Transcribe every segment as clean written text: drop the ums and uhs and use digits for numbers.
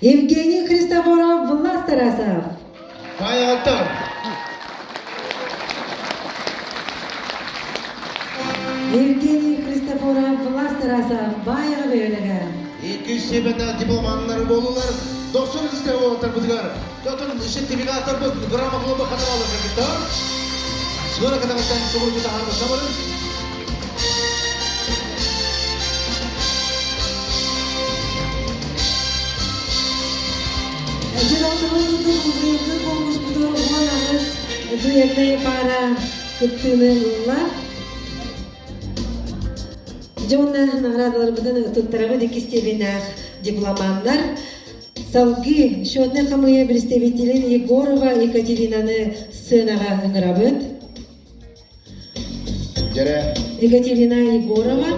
Евгений Христофоров, Влас Тарасов. Баялтар. Евгений Христофоров, Влас Тарасов, Байга бөлігі. İki sebenden diplomanları bolurlar. 90 liste olanlar budular. Jotun sertifikatlar bu grama klubu kadar alır gitti. Sonra kadar sen sobur kita harus sabır. Para ketulah Jona nagradlar budan tuttarabı dikistebinах дипломандар. Салги счетный хамыя представителин Егорова Екатеринаны сценаға ыңырабыт. Екатерина Егорова.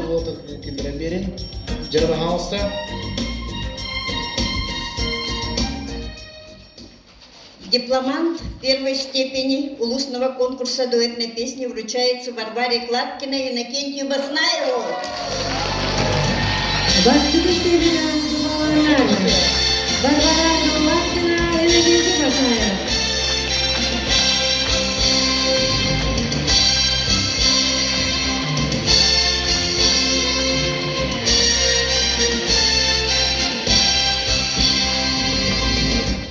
Дипломант первой степени улусного конкурса дуэтной песни вручается Варваре Кладкиной и Иннокентию Баснаеву. Варвара Кладкина и Иннокентий Баснаев.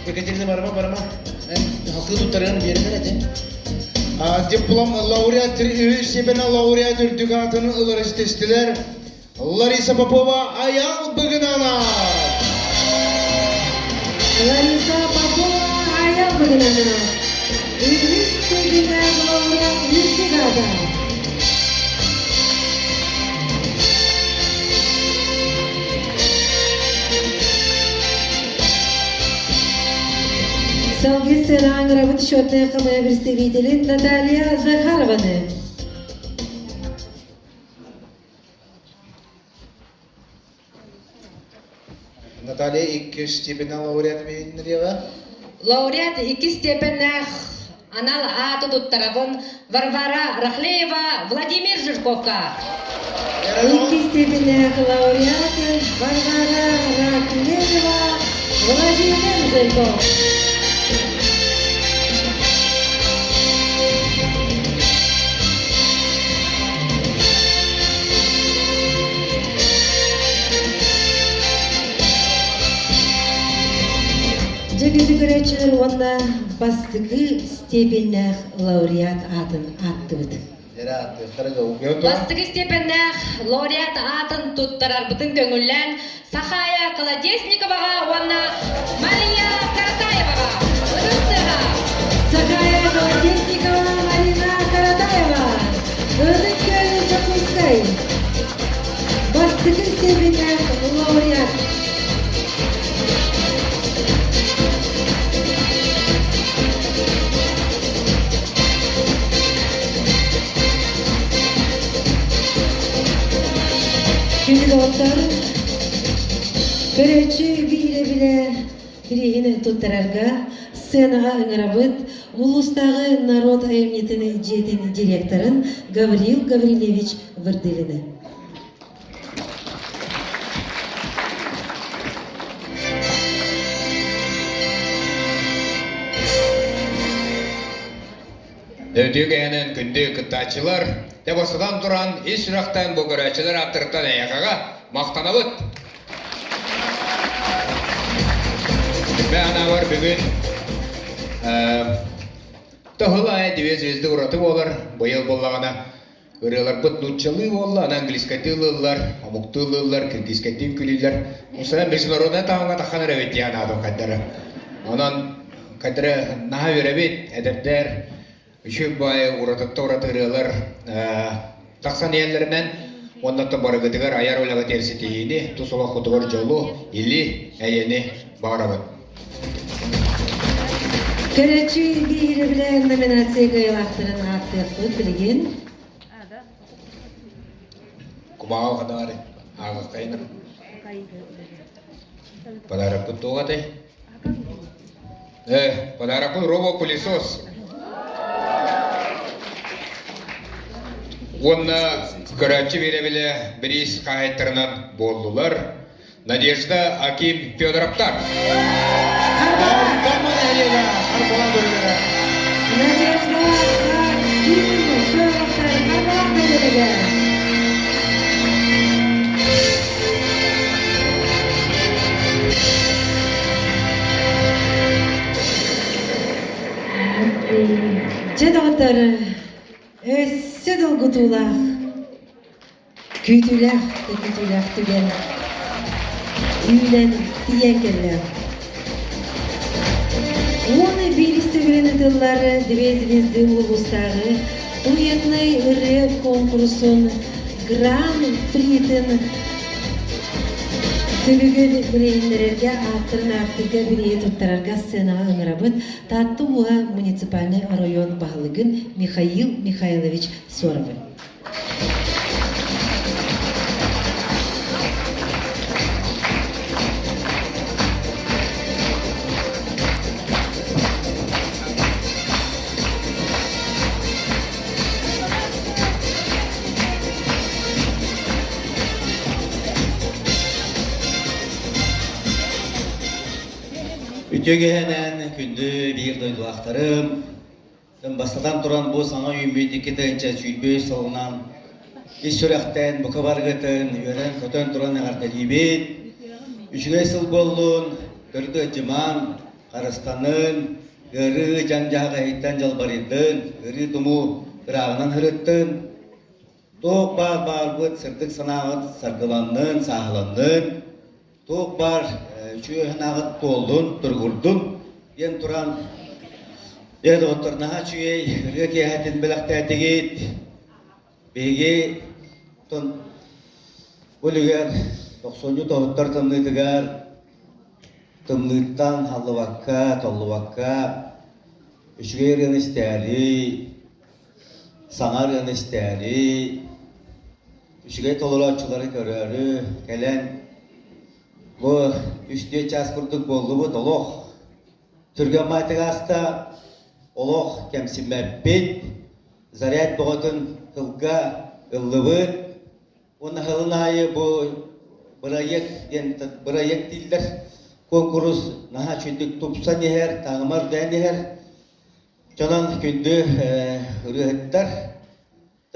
Екатерина барма. Hakkı tutarım yerine ne? Diplom laureat, sebena laureat ürtügatını ılar istestiler. Larisa Popova ayal bıgınana. Larisa Popova ayal bıgınana. Sebena laureat ürtügata. Салги сцена аңырабыт счетная хамая представителин Наталья Захарованы. Наталья iki степена лауреат бейіндіріға? Лауреат iki степенах анал аты туттарабын Варвара Рахлеева, Владимир Жирковка. Iki степенах лауреат Варвара Рахлеева, Владимир Жирков. Жегізі көрәтшілер онда бастығы степеннәқ лауреат атын атты бұд. Бастығы степеннах лауреат атын туттарар бұтын көңіллән Сахая Колодесниковаға онна Мария Каратаеваға ұдыстыға. Сахая Колодесникова, Марина Каратаева, Өдік көлі Чапускай. Бастығы степеннәқ лауреат. Şimdi dostlar, көрәтші бейілі бірегіні тұттарарға сценаға ыңырабыт Улустағы народ айымнетіні жетін директорын Гаврил Гаврилевич Вардыліні. Дөтігенін күнді күттачылар, дебосыдан тұран еш жақтан бұл көрәтшілер аптырыптан аяқаға мақтанабыт. Бәна бар бүгін тұхыл ая деве звезді ұраты болар, бұйыл болағына өрелер бұт нұтчылы болы, ана англискатылылар, амуқтылылар, киргизкаттин күлілер. Осыдан бешін орына тауынға таққан әрәбет ян адым қайдары. Онан қайдары наға өрәбет, әдәптер, Үші бай ұратытты ұратығырылар тақсан елдерінен оннатты барығыдығар аяр өліға терсетейіні тұсыла құтығыр жолу или әйені бағарабын. Көрәтші бейілі білән номинация ғайлақтырын аттықпы білген. Құмағы қадағары ағы қайныр. Подарақпын тоғатай. Подарақпын робо-пылесос. Онна көрәтші бере-біле біріс қағайттарынан болдылар. Надежда Аким Федоровтар. Tamam eliyle, arkadan böyle. Надежда Аким Федоровтар Карак Белеге. Жадағаттар өссі долгутулах, күйтулах түген, үйден тиекерлер. Оны берісті бірінетілері Двезімізді ұлғыстағы уетнай үрі конкурсын Гран-притін Түбігін білейіндерерге ақтырға білейі тұттарарға сценаға ұңырабыт татты уға муниципальный район бағылығын Михаил Михайлович Соровы. Үтөгенен күнді бір дойдулақтарым, бастадан тұран бұл саңа үймейді кетенче сүйбей солынан, ес сүрәқтен бұқы барғытын, өрен көтен тұран ағарталибет, үшіге сыл болдың, көрді жыман, қарыстанын, ғыры жан-жағы айттан жалбаридын, ғыры тұму ғырағынан ғырыттын, тоқ бар бұд сырдық санағыт сарқыланын, сағыланын, тоқ бар Чүйен ағыт толдun, тұрғырдun, ен тұран еді отырнаға чүйей, үрге әтін біліқті әтігет, бейге тұн өлігер, 90-90 тымлытығар, тымлыттан халываққа, толлываққа, үшігер еністәрі, саңар еністәрі, үшігер толырачылары көрәрі, кәлән Бұл үсте час күрдік болды бұд, олық. Түрген майтығаста олық кәмсімәппет, заряд бұғытын қылға ұллыбыд. Оны ғылын айы бұл бұрайек дейділер. Конкурс наға чүндік тұпсан ехер, тағымар дән ехер. Жонан күнді үрігіттар.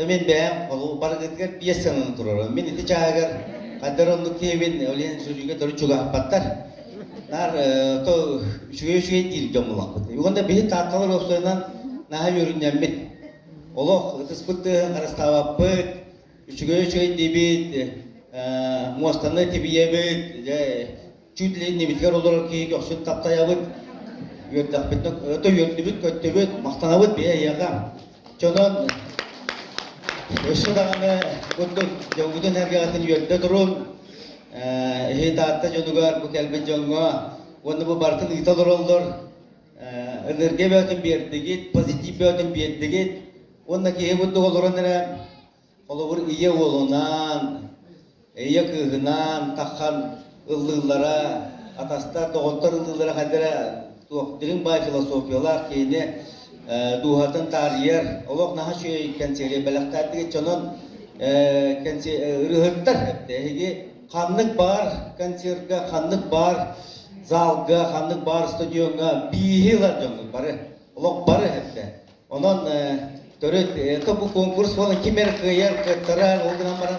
Тәмен бәйім қолу барғыдығар бейсенін тұрыр. Мен еті жағығар. Қадырлық кейбін өлен сүріге тұры чуға аппаттар. Нар шүйе дейіл жомылақ бұд. Оғында бейі тарталар өпсойынан наға өрінен бет. Олық ұтыс бұттығын қарыстава бұд, шүйе дейбет, муастаны тебие бұд, чүйділен неметкер олар кейі көксін таптая бұд. Өті өрінді бұд, көтті бұд, мақтана бұд бейе еғам. Чонын Өсі дағаны күндік жоңғыдың әрге атын үйетті тұрын, Хейтатта жонугар бұл кәлбет жоңға, оны бұл бартын ұйталыр олдыр, энерге бөтін бердігет, позитив бөтін бердігет, оны кейі бұдды олырын әрі, қолығыр ие олынан, ие күйгінан, таққан ұллылара, атастар, доғыттар ұллылара қадыра, туақтырың бай философиялар кейіне, Дуғатын тарияр, олық наға шүйе кәнсері бәліқтардығы чонын үрігіттар әптәйге қанлық бар, концертға қанлық бар, залға қанлық бар, студионға бейхилар жоңын бары, олық бары әпті. Онын төрет, бұл конкурс болын кемер қияр, көттірар, олғынан баран,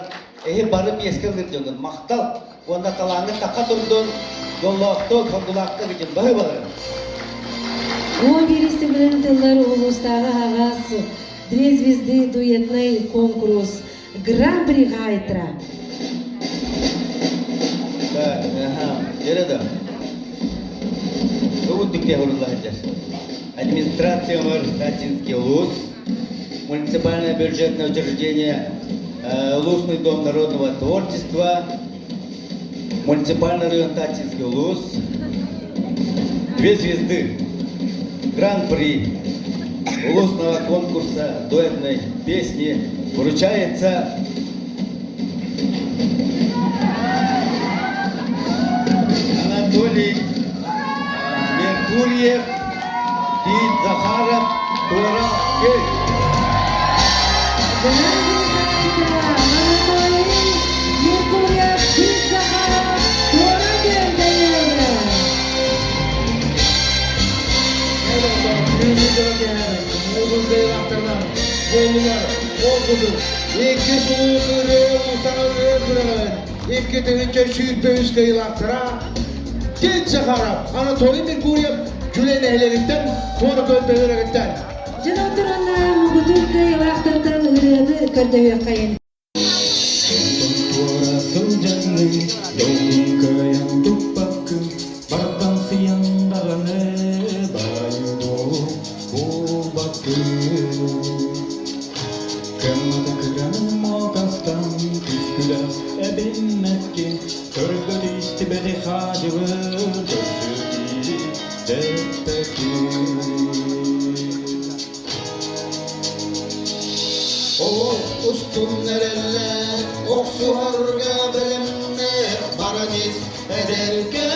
бары бескілдір жоңын, мақтал, онда талаңы таққа тұрдың, жоллақты, қордулақты күшін бағы баларым. О берісті бірінтілер ұлыстағы ағас Две звезды дуэтный конкурс Гран-при Гайтра. Ереді. Өттікте ғұрыллағыдар. Администрация Татинский ЛУС, муниципальное бюджетное учреждение Лусный дом народного творчества, муниципальный район Татинский ЛУС, Две звезды. Гран-при улусного конкурса дуэтной песни вручается Анатолий Меркурьев и Захаров Тура. Анатолий Меркурьев и Захаров Тура. Beyler, oldu. İki soğuk ürün, utanır ürün. İki tevhince şüphe üst kıyılattıra. Gençse harap, Anatoli Merkuryem, Gülen ehleritten, Tuğra Kölpeler'den. Жана туранна мугутурка ялактырдан ырыны көрдөбө кайын. Tuarasın canım, yolun kayan tupakım, bardan siyandağını baydo bu bakım. Kırmızı kıranım o kastan, püsküla ebinmekkin, körgöt işte beri hacıvı, döşüdü deppekin. O ustun nerelle, oksu harga belemne, Paradis ederken